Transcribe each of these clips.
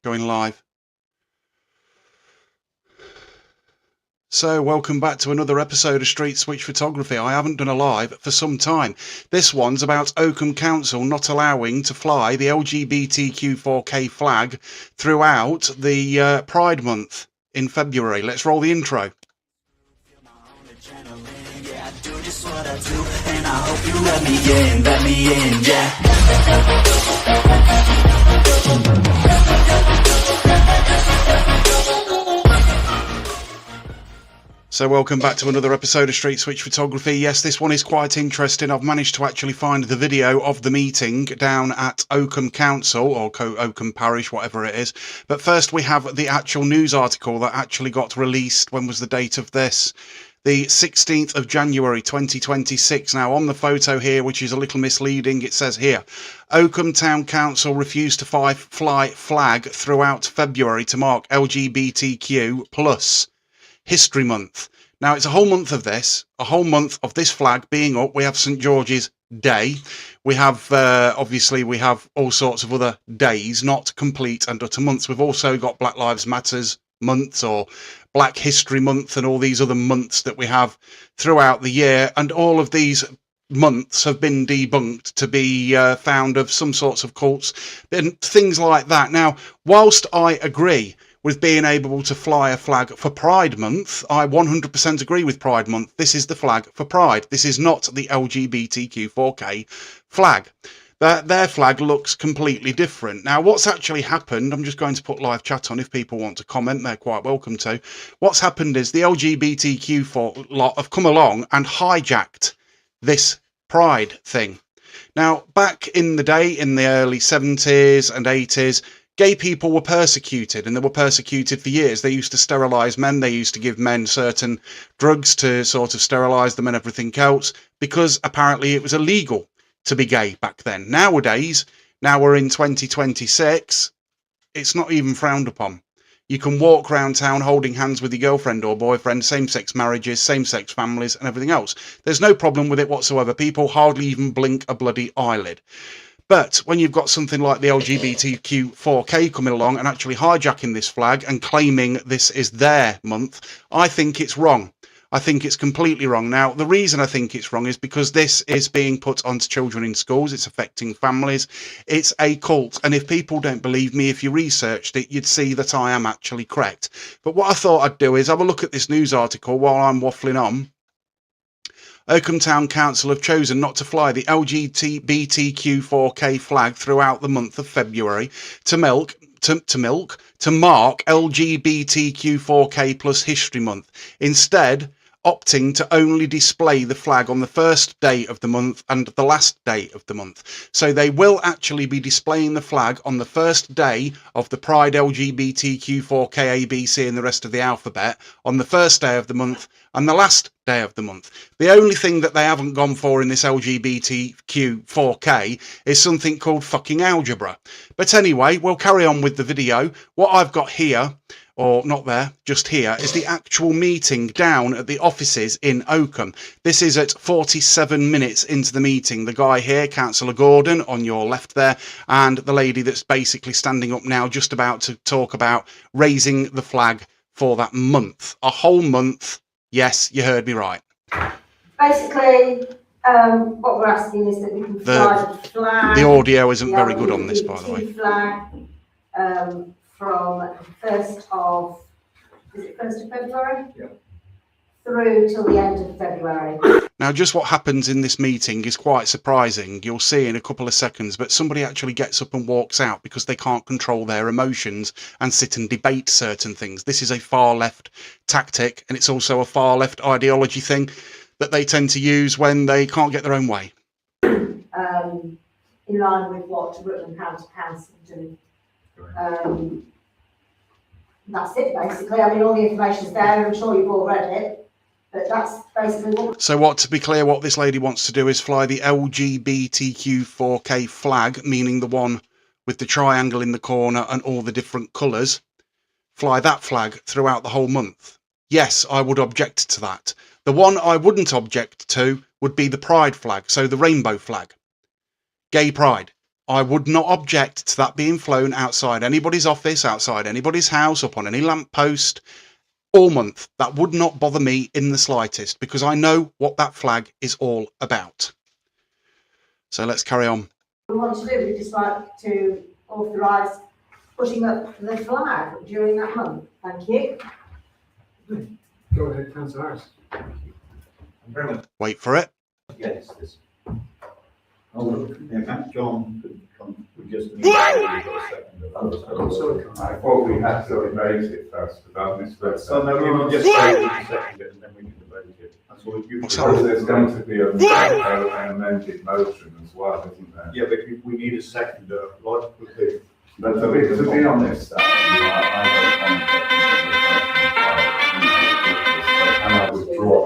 Going live. So welcome back to another episode of Street Switch Photography. I haven't done a live for some time. This one's about Oakham Council not allowing to fly the LGBTQ 4K flag throughout the Pride Month in February. Let's roll the intro. So welcome back to another episode of Street Switch Photography. Yes, this one is quite interesting. I've managed to actually find the video of the meeting down at Oakham Council, or Oakham Parish, whatever it is. But first we have the actual news article that actually got released. When was the date of this? The 16th of January 2026. Now on the photo here, which is a little misleading, it says here, Oakham Town Council refused to fly flag throughout February to mark LGBTQ plus History Month. Now it's a whole month of this, flag being up. We have St George's Day. We have, obviously, we have all sorts of other days, not complete and utter months. We've also got Black Lives Matters months or Black History Month and all these other months that we have throughout the year. And all of these months have been debunked to be found of some sorts of cults and things like that. Now, whilst I agree with being able to fly a flag for Pride Month, I 100% agree with Pride Month. This is the flag for Pride. This is not the LGBTQ 4K flag. Their flag looks completely different. Now, what's actually happened, I'm just going to put live chat on if people want to comment, they're quite welcome to. What's happened is the LGBTQ lot have come along and hijacked this Pride thing. Now, back in the day, in the early 70s and 80s, gay people were persecuted, and they were persecuted for years. They used to sterilise men. They used to give men certain drugs to sort of sterilise them and everything else, because apparently it was illegal to be gay back then. Nowadays, now we're in 2026, it's not even frowned upon. You can walk around town holding hands with your girlfriend or boyfriend, same-sex marriages, same-sex families and everything else. There's no problem with it whatsoever. People hardly even blink a bloody eyelid. But when you've got something like the LGBTQ 4K coming along and actually hijacking this flag and claiming this is their month, I think it's wrong. I think it's completely wrong. Now, the reason I think it's wrong is because this is being put onto children in schools. It's affecting families. It's a cult. And if people don't believe me, if you researched it, you'd see that I am actually correct. But what I thought I'd do is have a look at this news article while I'm waffling on. Oakham Town Council have chosen not to fly the LGBTQ 4K flag throughout the month of February to mark LGBTQ 4K plus History Month. Instead, opting to only display the flag on the first day of the month and the last day of the month. So they will actually be displaying the flag on the first day of the Pride LGBTQ 4K ABC and the rest of the alphabet on the first day of the month and the last day of the month. The only thing that they haven't gone for in this LGBTQ 4K is something called fucking algebra. But anyway, we'll carry on with the video. What I've got here, or not there, just here, is the actual meeting down at the offices in Oakham. This is at 47 minutes into the meeting. The guy here, Councillor Gordon, on your left there, and the lady that's basically standing up now, just about to talk about raising the flag for that month. A whole month. Yes, you heard me right. Basically, what we're asking is that we can fly the flag. The audio isn't very good on this, by the way. Flag from 1st of February? Yeah. Through till the end of February. Now, just what happens in this meeting is quite surprising. You'll see in a couple of seconds, but somebody actually gets up and walks out because they can't control their emotions and sit and debate certain things. This is a far left tactic, and it's also a far left ideology thing that they tend to use when they can't get their own way. In line with what Rutland County Council do. That's it, basically. I mean, all the information's there. I'm sure you've all read it. But that's basically what... So to be clear, what this lady wants to do is fly the LGBTQ 4K flag, meaning the one with the triangle in the corner and all the different colours. Fly that flag throughout the whole month. Yes, I would object to that. The one I wouldn't object to would be the pride flag, so the rainbow flag. Gay pride. I would not object to that being flown outside anybody's office, outside anybody's house, up on any lamppost, all month. That would not bother me in the slightest, because I know what that flag is all about. So let's carry on. We want to do, we'd just like to authorise putting up the flag during that month. Thank you. Go ahead, Councillor Harris. Very much Wait for it. against this. In fact, John could come, we just need to get a second of those. I'm sorry. I thought we had to debate it first, because I misread So that. no, we just say we can second it and then we can debate it. That's all you. What's Because there's going to be an amended motion as well, isn't there? Yeah, but we need a second, like with the. But to be honest, I withdraw.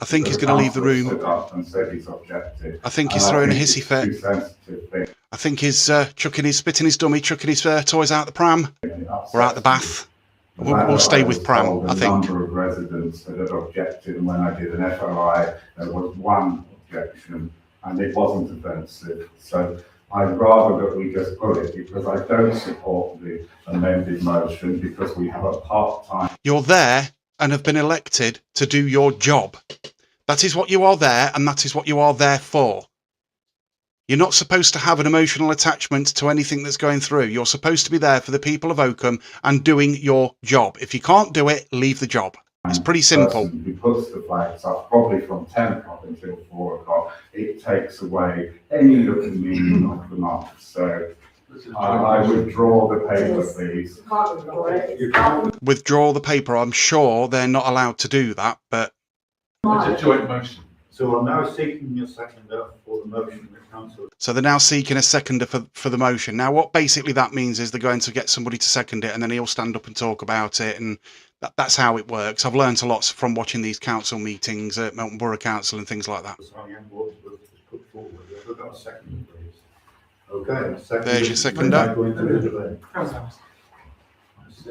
I think he's going to leave the room. And said he's objected. I think he's throwing a hissy fit. Too sensitive thing. I think he's spitting his dummy, chucking his toys out the pram or out the bath. We'll stay with pram, I think. A number of residents that had objected, and when I did an FOI, there was one objection, and it wasn't offensive. So I'd rather that we just put it, because I don't support the amended motion, because we have a part-time. You're there and have been elected to do your job. That is what you are there, and that is what you are there for. You're not supposed to have an emotional attachment to anything that's going through. You're supposed to be there for the people of Oakham and doing your job. If you can't do it, leave the job. It's pretty simple. Who puts the flags up probably from 10 o'clock until 4 o'clock. It takes away any looking meaning of the month. So I withdraw the paper, please. You can't withdraw it. It's part of Withdraw the paper. I'm sure they're not allowed to do that, but It's a joint motion. So I'm now seeking your seconder for the motion that council. so they're now seeking a seconder for the motion. Now, what basically that means is they're going to get somebody to second it, and then he'll stand up and talk about it, and that's how it works. I've learnt a lot from watching these council meetings at Melton Borough Council and things like that. Put forward. I've got a second, please. Okay, second. There's your seconder. Councillor Harris. I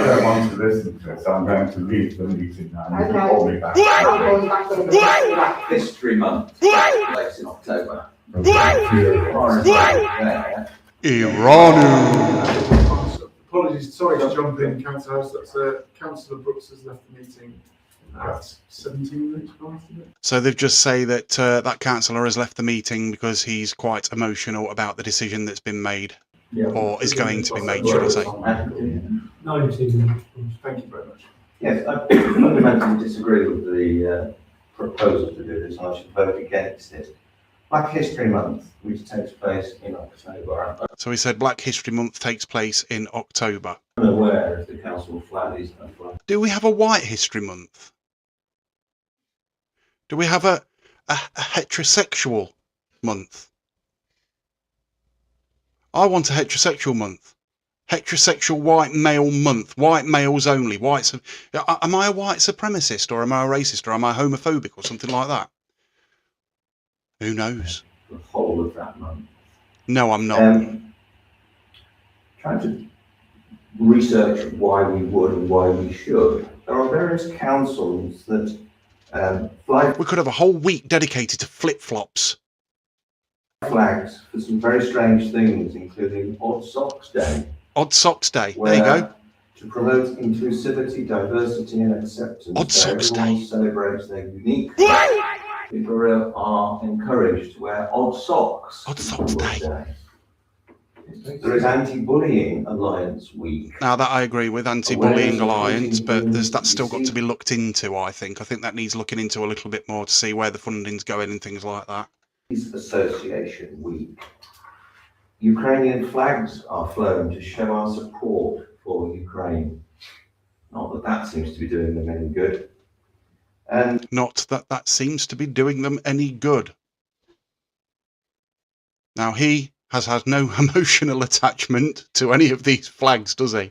don't want to listen to this. I'm going to leave the meeting now. You can Okay. call me back. I'll call you back in a minute. History Month takes place in October. There, Iranu. Apologies, sorry to jump in, Councillor Harris. That's Councillor Brooks has left the meeting at 17 minutes past, isn't it? So they've just say that that councillor has left the meeting because he's quite emotional about the decision that's been made, or is going to be made, should I say. 19 minutes. Thank you very much. Yes, I fundamentally disagree with the proposal to do this, and I should vote against it. Black History Month, which takes place in October. So he said Black History Month takes place in October. I'm unaware if the council flag is a flag. Do we have a White History Month? Do we have a heterosexual month? I want a heterosexual month. Heterosexual white male month. White males only. Am I a white supremacist, or am I a racist, or am I homophobic, or something like that? Who knows? The whole of that month. No, I'm not. Trying to research why we would and why we should. There are various councils that fly We could have a whole week dedicated to flip-flops. flags for some very strange things, including Odd Socks Day. Odd Socks Day. There you go. To promote inclusivity, diversity and acceptance, Odd Socks everyone Day. celebrates their unique. People are encouraged to wear odd socks. Odd Socks Day. There is Anti-Bullying Alliance Week. Now that I agree with, Anti-Bullying Alliance, but that's still got to be looked into, I think. I think that needs looking into a little bit more to see where the funding's going and things like that. Association Week. Ukrainian flags are flown to show our support for Ukraine. Not that that seems to be doing them any good. And Not that that seems to be doing them any good. Now, he has had no emotional attachment to any of these flags, does he?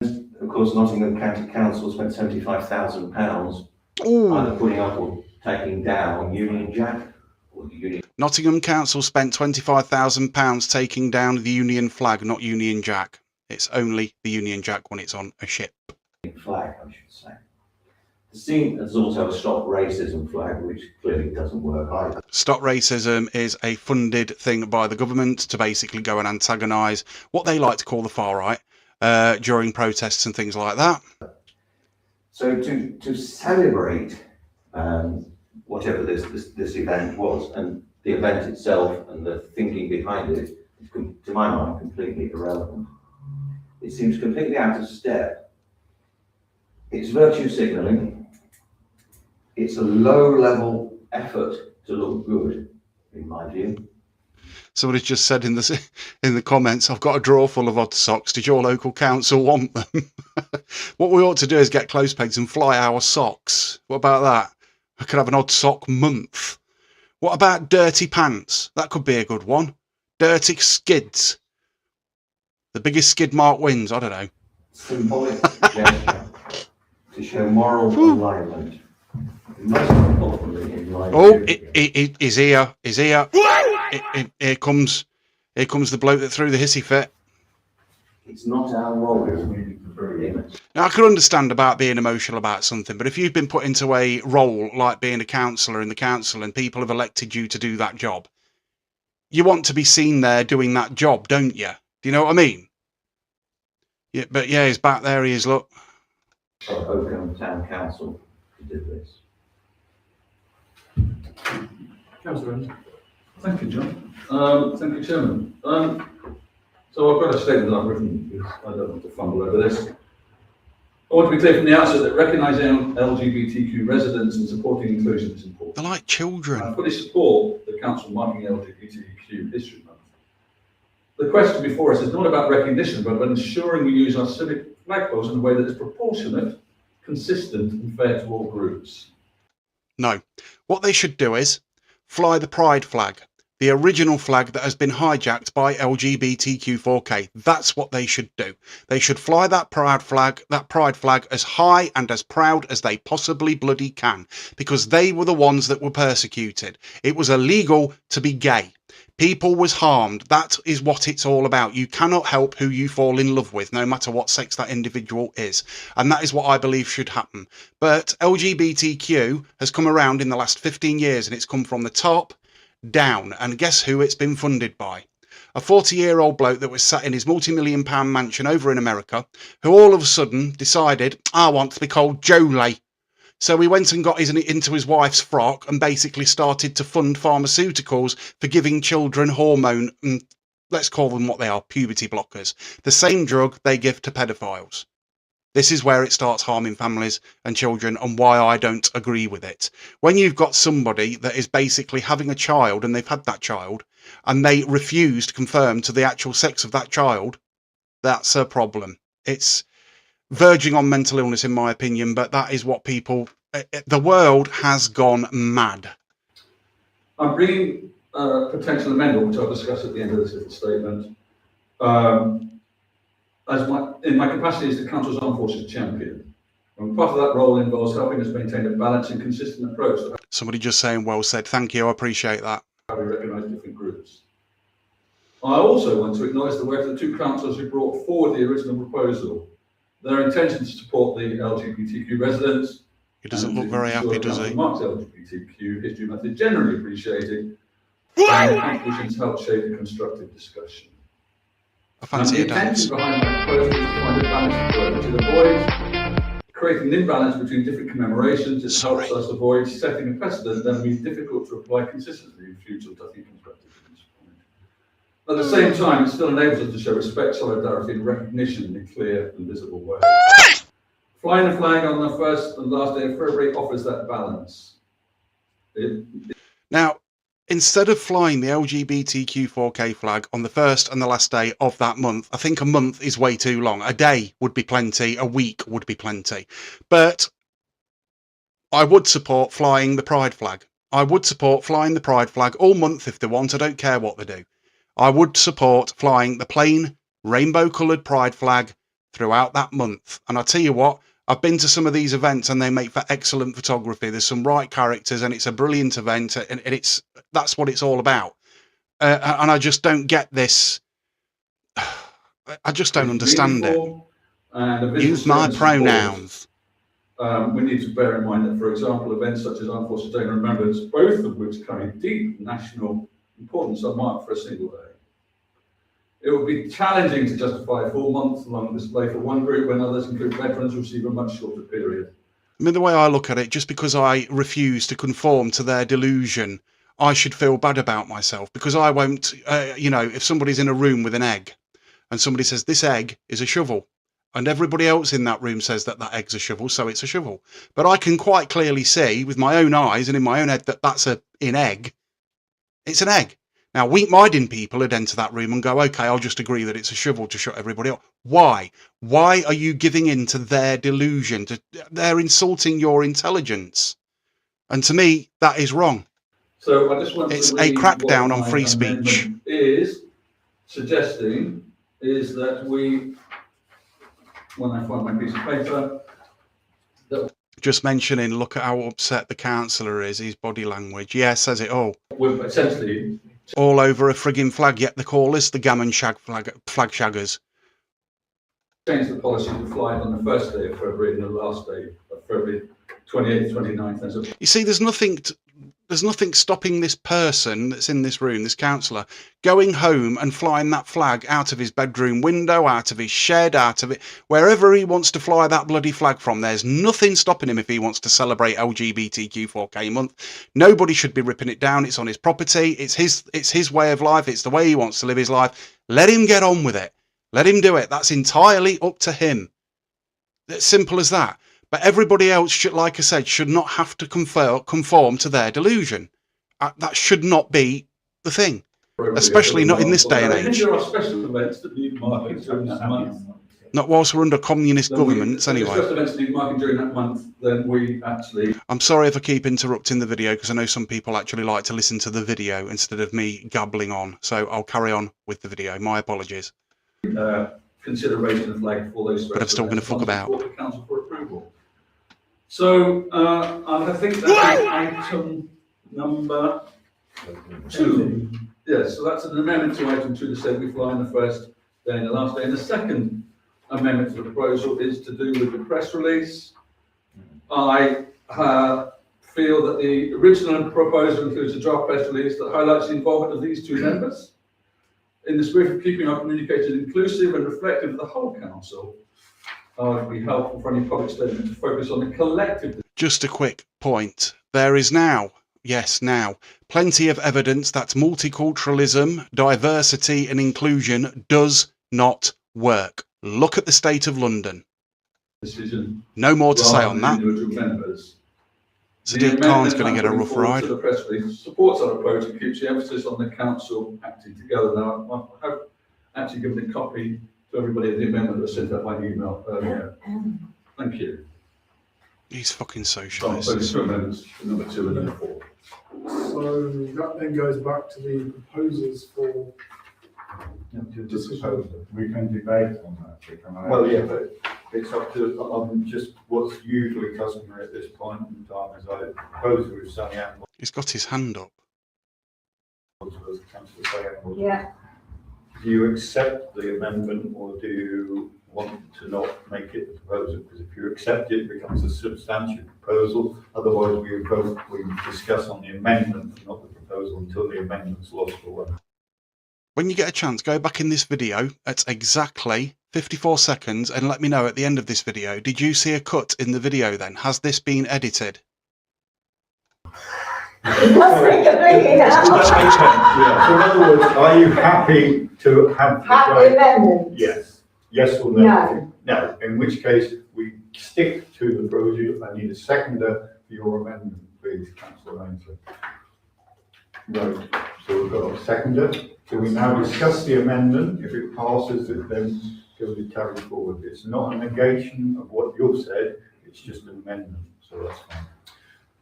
of course, Nottingham County Council spent £75,000 Ooh. either putting up or taking down Union Jack or the Union Nottingham Council spent £25,000 taking down the Union flag, not Union Jack. It's only the Union Jack when it's on a ship. flag, I should say. There's also a Stop Racism flag, which clearly doesn't work either. Stop Racism is a funded thing by the government to basically go and antagonise what they like to call the far right during protests and things like that. So to celebrate whatever this event was, and the event itself and the thinking behind it, is, to my mind, completely irrelevant. It seems completely out of step. It's virtue signalling. It's a low-level effort to look good, in my view. Somebody's just said in the comments, I've got a drawer full of odd socks. Did your local council want them? What we ought to do is get close pegs and fly our socks. What about that? I could have an odd sock month. What about dirty pants? That could be a good one. Dirty skids. The biggest skid mark wins. I don't know. Symbolic gesture to show moral alignment. Most importantly, in my Oh, view. he's here. He's here. Here comes the bloke that threw the hissy fit. It's not our role. Now, I could understand about being emotional about something, but if you've been put into a role like being a councillor in the council and people have elected you to do that job, you want to be seen there doing that job, don't you? Do you know what I mean? Yeah, but yeah, he's back there. He is. Look. Oakham Town Council to do this. Councillor. Thank you, John. Thank you, Chairman. So I've got a statement that I've written, because I don't want to fumble over this. I want to be clear from the outset that recognising LGBTQ residents and supporting inclusion is important. They're like children. I fully support the Council marking LGBTQ History Month. The question before us is not about recognition, but about ensuring we use our civic flagpoles in a way that is proportionate, consistent and fair to all groups. No. What they should do is fly the pride flag. The original flag that has been hijacked by LGBTQ4K. That's what they should do. They should fly that pride flag as high and as proud as they possibly bloody can, because they were the ones that were persecuted. It was illegal to be gay. People was harmed. That is what it's all about. You cannot help who you fall in love with, no matter what sex that individual is. And that is what I believe should happen. But LGBTQ has come around in the last 15 years, and it's come from the top down. And guess who it's been funded by? A 40-year-old bloke that was sat in his multi-million-pound mansion over in America, who all of a sudden decided, I want to be called Jolie. So he went and got into his wife's frock and basically started to fund pharmaceuticals for giving children hormone, let's call them what they are, puberty blockers. The same drug they give to pedophiles. This is where it starts harming families and children, and why I don't agree with it. When you've got somebody that is basically having a child and they've had that child and they refuse to confirm to the actual sex of that child, that's a problem. It's verging on mental illness in my opinion, but that is what people, the world has gone mad. I'm bringing a potential amendment, which I'll discuss at the end of this little statement. In my capacity as the Council's Armed Forces champion. And part of that role involves helping us maintain a balanced and consistent approach to Somebody just saying, well said, thank you, I appreciate that. how we recognise different groups. I also want to acknowledge the work of the two councillors who brought forward the original proposal. Their intention to support the LGBTQ residents. He doesn't look very happy, does he? Marked LGBTQ History Month is generally appreciated, and contributions help shape a constructive discussion. I fancy a the dance. intention behind my proposal is to find a balanced approach. It avoids creating an imbalance between different commemorations. It helps us avoid setting a precedent that will be difficult to apply consistently in future, which I think comes back to this point. At the same time, it still enables us to show respect, solidarity and recognition in a clear and visible way. Flying the flag on the first and last day of February offers that balance. Now, instead of flying the LGBTQ4K flag on the first and the last day of that month, I think a month is way too long. A day would be plenty, a week would be plenty. But I would support flying the pride flag. I would support flying the pride flag all month if they want. I don't care what they do. I would support flying the plain rainbow-coloured pride flag throughout that month. And I'll tell you what, I've been to some of these events and they make for excellent photography. There's some right characters and it's a brilliant event, and that's what it's all about. And I just don't get this. I just don't understand it. Use my pronouns. we need to bear in mind that, for example, events such as Armed Forces Day and Remembrance, both of which carry deep national importance, are marked for a single day. It would be challenging to justify a full month-long display for one group when others, including veterans, receive a much shorter period. I mean, the way I look at it, just because I refuse to conform to their delusion, I should feel bad about myself, because I won't, you know, if somebody's in a room with an egg and somebody says this egg is a shovel, and everybody else in that room says that that egg's a shovel, so it's a shovel. But I can quite clearly see with my own eyes and in my own head that that's an egg. It's an egg. Now, weak-minded people would enter that room and go, okay, I'll just agree that it's a shovel to shut everybody up. Why? Why are you giving in to their delusion? They're insulting your intelligence. And to me, that is wrong. So I just want It's to a read crackdown what on my free speech. amendment is suggesting is that we, when I find my piece of paper, Just mentioning, look at how upset the councillor is, his body language. Yeah, says it all. we're essentially All over a frigging flag, yet they call us the gammon flag shaggers. change the policy to fly on the first day of February and the last day of February, 28th, 29th. And so You see, there's nothing stopping this person that's in this room, this councillor, going home and flying that flag out of his bedroom window, out of his shed, out of it, wherever he wants to fly that bloody flag from. There's nothing stopping him if he wants to celebrate LGBTQ 4K month. Nobody should be ripping it down. It's on his property. It's his way of life. It's the way he wants to live his life. Let him get on with it. Let him do it. That's entirely up to him. It's simple as that. But everybody else, should, like I said, should not have to conform to their delusion. That should not be the thing, especially not in this day and age. There are special events that need marking during that month. Not whilst we're under communist governments, anyway. If special events need marking during that month, then we actually... I'm sorry if I keep interrupting the video, because I know some people actually like to listen to the video instead of me gabbling on. So I'll carry on with the video. My apologies. Consideration of flag for those But I'm still going to fuck about. For the council for approval. So I think that's item number 2. Yes, so that's an amendment to item 2 to say we fly on the first day and the last day. And the second amendment to the proposal is to do with the press release. I feel that the original proposal includes a draft press release that highlights the involvement of these 2 members. In the spirit of keeping our communication inclusive and reflective of the whole council, it would be helpful for any public statement to focus on the collective. Just a quick point. There is now, yes, now, plenty of evidence that multiculturalism, diversity and inclusion does not work. Look at the state of London. Decision. No more to say on that. Individual members. Sadiq Khan's going to get a rough ride. The press release supports our approach and keeps the emphasis on the council acting together. Now, I have actually given a copy to everybody of the amendment that was sent out by email earlier. Thank you. These fucking So, socialists. 2 amendments, number 2 and number 4. So that then goes back to the proposals for We can debate on that. Can I? Well, yeah, but it's up to, just what's usually customary at this point in time, as I propose with Sunny Animal, He's got his hand up. as Councillor Sayre. Yeah. Do you accept the amendment, or do you want to not make it a proposal? Because if you accept it, it becomes a substantive proposal. Otherwise, we discuss on the amendment, not the proposal, until the amendment's lost or won. When you get a chance, go back in this video at exactly 54 seconds and let me know at the end of this video, did you see a cut in the video then? Has this been edited? That's completely now. So in other words, are you happy to have the Have the right? amendment? Yes. Yes or no? No. No, in which case we stick to the proposal. I need a seconder for your amendment, please, Councillor Ainsley. Right, so we've got a seconder. So we now discuss the amendment. If it passes, it then goes to carry forward. It's not a negation of what you've said, it's just an amendment, so that's fine.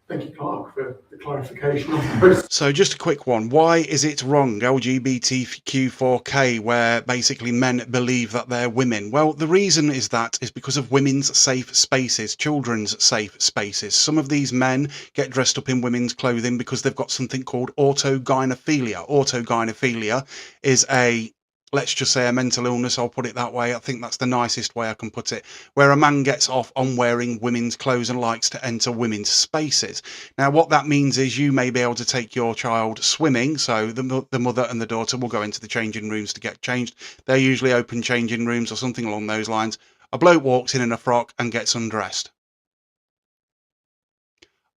Thank you, Clark, for the clarification of the process. So just a quick one. Why is it wrong, LGBTQ 4K, where basically men believe that they're women? Well, the reason is because of women's safe spaces, children's safe spaces. Some of these men get dressed up in women's clothing because they've got something called autogynephilia. Autogynephilia is a let's just say a mental illness, I'll put it that way. I think that's the nicest way I can put it, where a man gets off on wearing women's clothes and likes to enter women's spaces. Now, what that means is you may be able to take your child swimming, so the mother and the daughter will go into the changing rooms to get changed. They're usually open changing rooms or something along those lines. A bloke walks in a frock and gets undressed.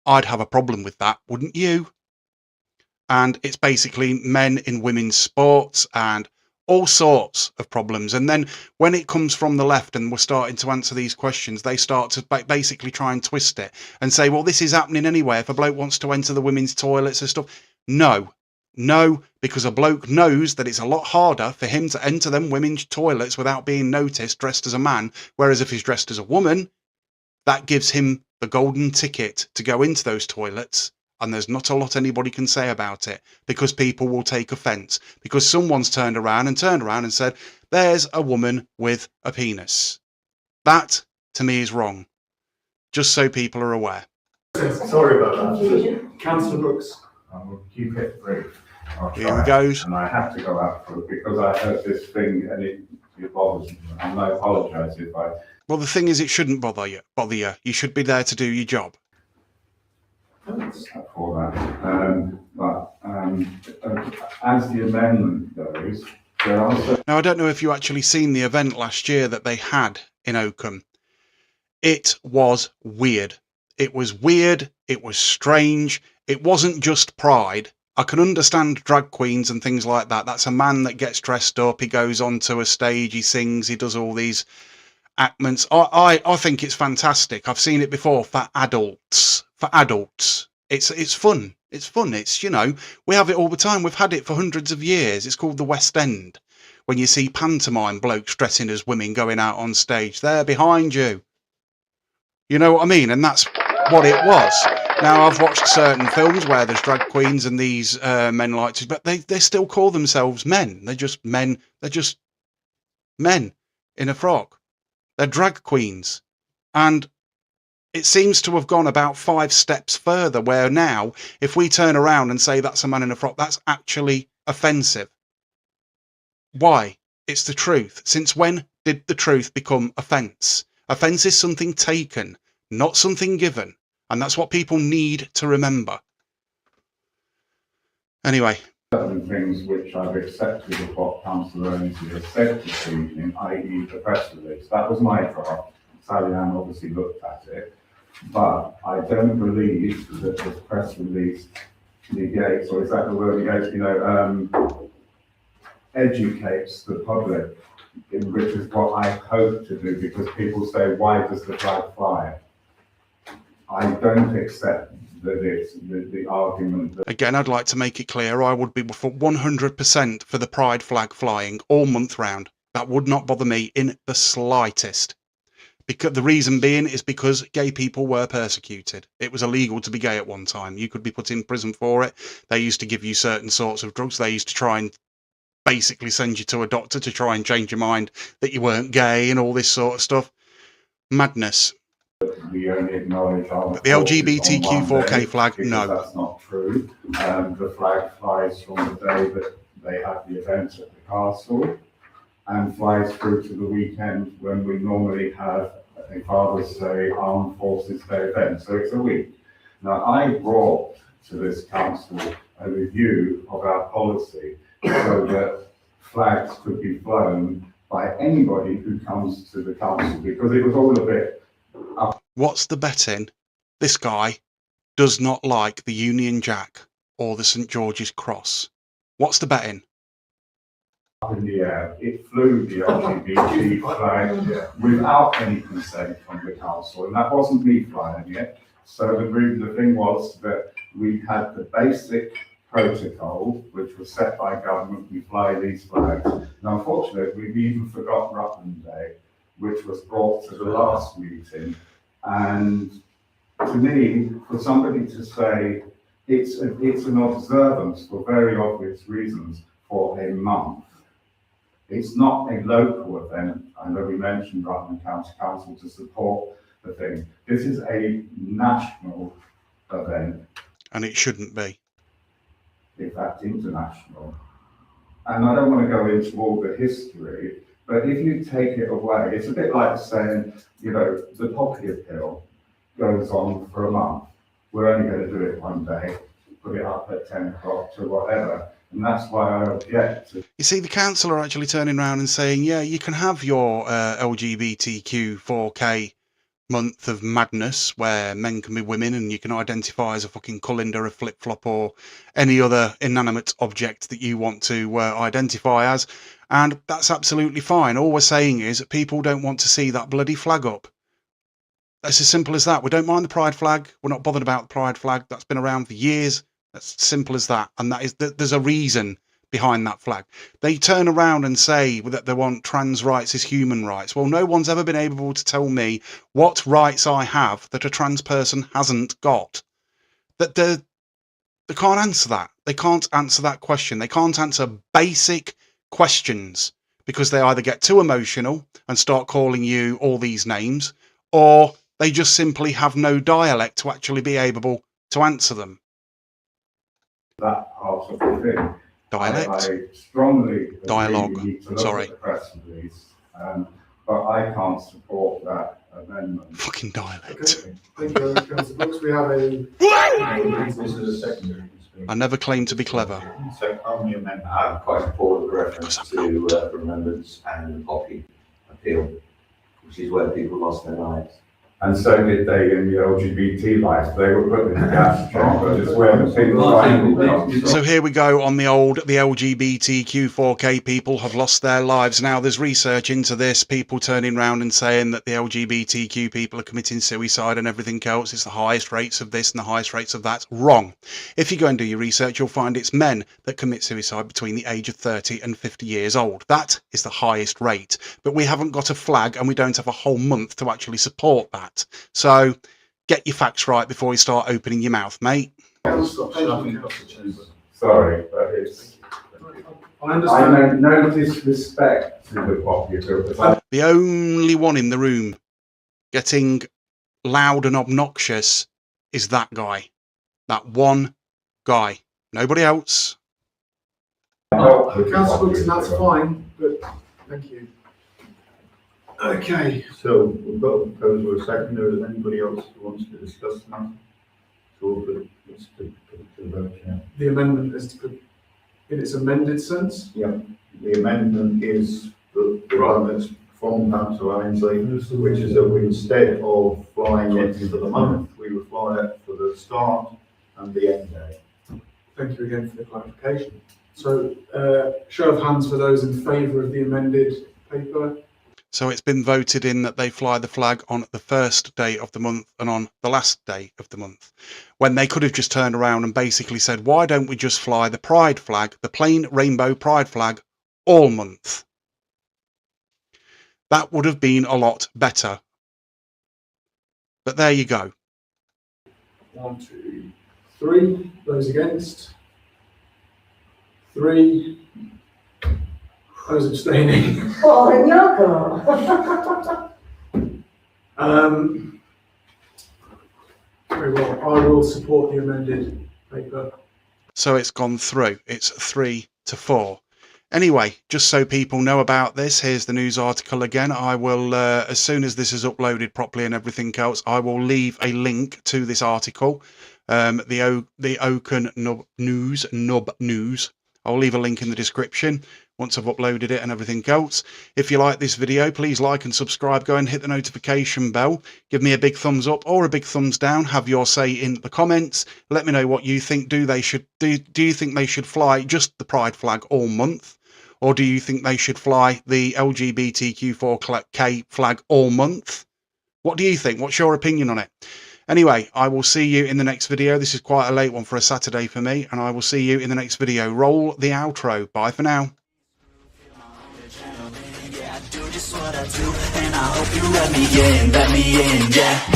I'd have a problem with that, wouldn't you? And it's basically men in women's sports and all sorts of problems. And then when it comes from the left and we're starting to answer these questions, they start to basically try and twist it and say, well, this is happening anyway. If a bloke wants to enter the women's toilets and stuff. No, because a bloke knows that it's a lot harder for him to enter them women's toilets without being noticed dressed as a man. Whereas if he's dressed as a woman, that gives him the golden ticket to go into those toilets, and there's not a lot anybody can say about it, because people will take offence, because someone's turned around and said, there's a woman with a penis. That, to me, is wrong. Just so people are aware. Sorry about that. Councillor Brooks. I will keep it brief. Here we goes. And I have to go out for it because I heard this thing and it bothers me. And I apologise if I... Well, the thing is, it shouldn't bother you. You should be there to do your job. For that. But as the amendment goes, there are... Now, I don't know if you actually seen the event last year that they had in Oakham. It was weird. It was weird. It was strange. It wasn't just pride. I can understand drag queens and things like that. That's a man that gets dressed up. He goes onto a stage. He sings. He does all these actments. I think it's fantastic. I've seen it before for adults. It's fun. It's fun. It's, you know, we have it all the time. We've had it for hundreds of years. It's called the West End. When you see pantomime blokes dressing as women going out on stage, they're behind you. You know what I mean? And that's what it was. Now, I've watched certain films where there's drag queens and these men like to, but they still call themselves men. They're just men. They're just men in a frock. They're drag queens. And it seems to have gone about 5 steps further, where now, if we turn around and say that's a man in a frock, that's actually offensive. Why? It's the truth. Since when did the truth become offence? Offence is something taken, not something given. And that's what people need to remember. Anyway. Certain things which I've accepted of what Councillor Ainsley has said this evening, i.e. the press release. That was my draft. Sally Ann obviously looked at it. But I don't believe that this press release negates, or is that the word negates, educates the public, which is what I hope to do, because people say, why does the flag fly? I don't accept that it's the argument that... Again, I'd like to make it clear, I would be for 100% for the pride flag flying all month round. That would not bother me in the slightest. Because the reason being is because gay people were persecuted. It was illegal to be gay at one time. You could be put in prison for it. They used to give you certain sorts of drugs. They used to try and basically send you to a doctor to try and change your mind that you weren't gay and all this sort of stuff. Madness. We only acknowledge our... But the LGBTQ 4K flag, no. That's not true. The flag flies from the day that they have the event at the castle and flies through to the weekend when we normally have a Father's Day, Armed Forces Day event. So it's a week. Now, I brought to this council a review of our policy so that flags could be flown by anybody who comes to the council, because it was all a bit up. What's the betting? This guy does not like the Union Jack or the St George's Cross. What's the betting? Up in the air. It flew the LGBT flag without any consent from the council, and that wasn't me flying it. So the thing was that we had the basic protocol, which was set by government. We fly these flags. Now, unfortunately, we've even forgotten Rutland Day, which was brought to the last meeting. And to me, for somebody to say it's an observance for very obvious reasons for a month. It's not a local event. I know we mentioned Rutland County Council to support the thing. This is a national event. And it shouldn't be. In fact, international. And I don't want to go into all the history, but if you take it away, it's a bit like saying, you know, the poppy appeal goes on for a month. We're only going to do it one day, put it up at 10 o'clock to whatever. And that's why I object to. You see, the council are actually turning around and saying, yeah, you can have your LGBTQ 4K month of madness where men can be women and you can identify as a fucking colander, a flip-flop or any other inanimate object that you want to identify as. And that's absolutely fine. All we're saying is that people don't want to see that bloody flag up. That's as simple as that. We don't mind the pride flag. We're not bothered about the pride flag. That's been around for years. That's simple as that. And that is there's a reason behind that flag. They turn around and say that they want trans rights as human rights. Well, no one's ever been able to tell me what rights I have that a trans person hasn't got. That they can't answer that. They can't answer that question. They can't answer basic questions because they either get too emotional and start calling you all these names, or they just simply have no dialect to actually be able to answer them. That part of the thing. Dialect? I strongly Dialogue. agree we need to look Sorry. at the press release, but I can't support that amendment. Fucking dialect. Okay, thank you very much, Councillor Brooks. We have a, This is a secondary. I never claimed to be clever. So only amendment. I'm quite supportive of the reference Because I'm to remembrance and the poppy appeal, which is where people lost their lives. And so did they in the LGBT life. They were put in the gas chamber, just where the people find. So here we go on the LGBTQ 4K people have lost their lives. Now there's research into this, people turning around and saying that the LGBTQ people are committing suicide and everything else. It's the highest rates of this and the highest rates of that. Wrong. If you go and do your research, you'll find it's men that commit suicide between the age of 30 and 50 years old. That is the highest rate. But we haven't got a flag and we don't have a whole month to actually support that. So get your facts right before you start opening your mouth, mate. Sorry, but it's. I I understand. know no disrespect to the poppy appeal, but The only one in the room getting loud and obnoxious is that guy. That one guy. Nobody else. Councillor Brooks, and that's fine, but thank you. Okay, So we've got a proposal, a seconder. Is there anybody else who wants to discuss that? So let's put the vote, yeah. the amendment is to put in its amended sense. The amendment is the one that's from Councillor Ainsley, which is that we, instead of flying it for the month, we would fly it for the start and the end day. Thank you again for the clarification. So, show of hands for those in favour of the amended paper. So it's been voted in that they fly the flag on the first day of the month and on the last day of the month, when they could have just turned around and basically said, why don't we just fly the pride flag, the plain rainbow pride flag, all month? That would have been a lot better. But there you go. 1, 2, 3. Those against? 3. Those abstaining. Oh, in your court. Very well. I will support the amended paper. So it's gone through. It's 3-4. Anyway, just so people know about this, here's the news article again. I will, as soon as this is uploaded properly and everything else, I will leave a link to this article. The Oakham Nub News. I'll leave a link in the description once I've uploaded it and everything else. If you like this video, please like and subscribe. Go and hit the notification bell. Give me a big thumbs up or a big thumbs down. Have your say in the comments. Let me know what you think. Do you think they should fly just the pride flag all month? Or do you think they should fly the LGBTQ4K flag all month? What do you think? What's your opinion on it? Anyway, I will see you in the next video. This is quite a late one for a Saturday for me, and I will see you in the next video. Roll the outro. Bye for now. Yeah, I do just what I do, and I hope you let me in, yeah.